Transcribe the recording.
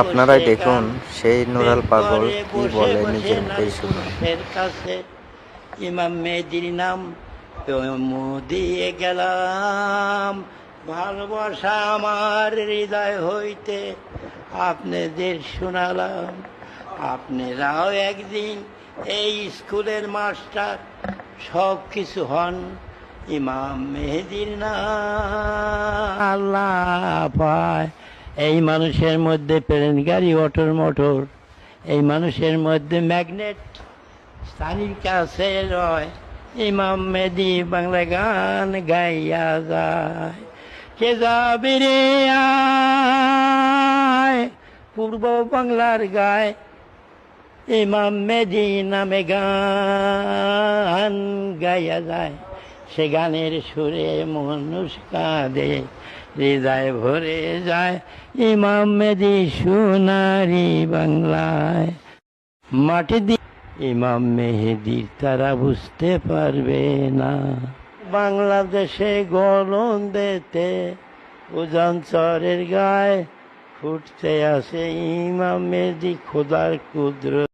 আপনারাই দেখুন সেই নুরাল পাগল কি বলে নিজের মুখেই শুনুন। কাছে ইমাম মেহেদীর নাম দিয়ে গেলাম, ভালোবাসা আমার হৃদয় হইতে আপনাদের শোনালাম। আপনারাও একদিন এই স্কুলের মাস্টার সব কিছু হন ইমাম মেহেদীর নাম। আল্লাহ পায় এই মানুষের মধ্যে প্লেন গাড়ি, অটোর মোটর, এই মানুষের মধ্যে ম্যাগনেট, স্থানীর কাছে রয় ইমাম মেহেদী বাংলা গান গাইয়া যায়। কে যাবে রে আয় পূর্ব বাংলার গায়, ইমাম মেহেদী নামে গান গাইয়া যায়। সে গানের সুরে মানুষ কাঁদে, হৃদয় ভরে যায় ইমাম মেহেদী সোনারি বাংলায়। মাটি দিয়ে ইমাম মেহেদীর তারা বুঝতে পারবে না, বাংলাদেশে গলন দিতে উজানচরের গায়ে ফুটতে আসে ইমাম মেহেদী খোদার কুদরত।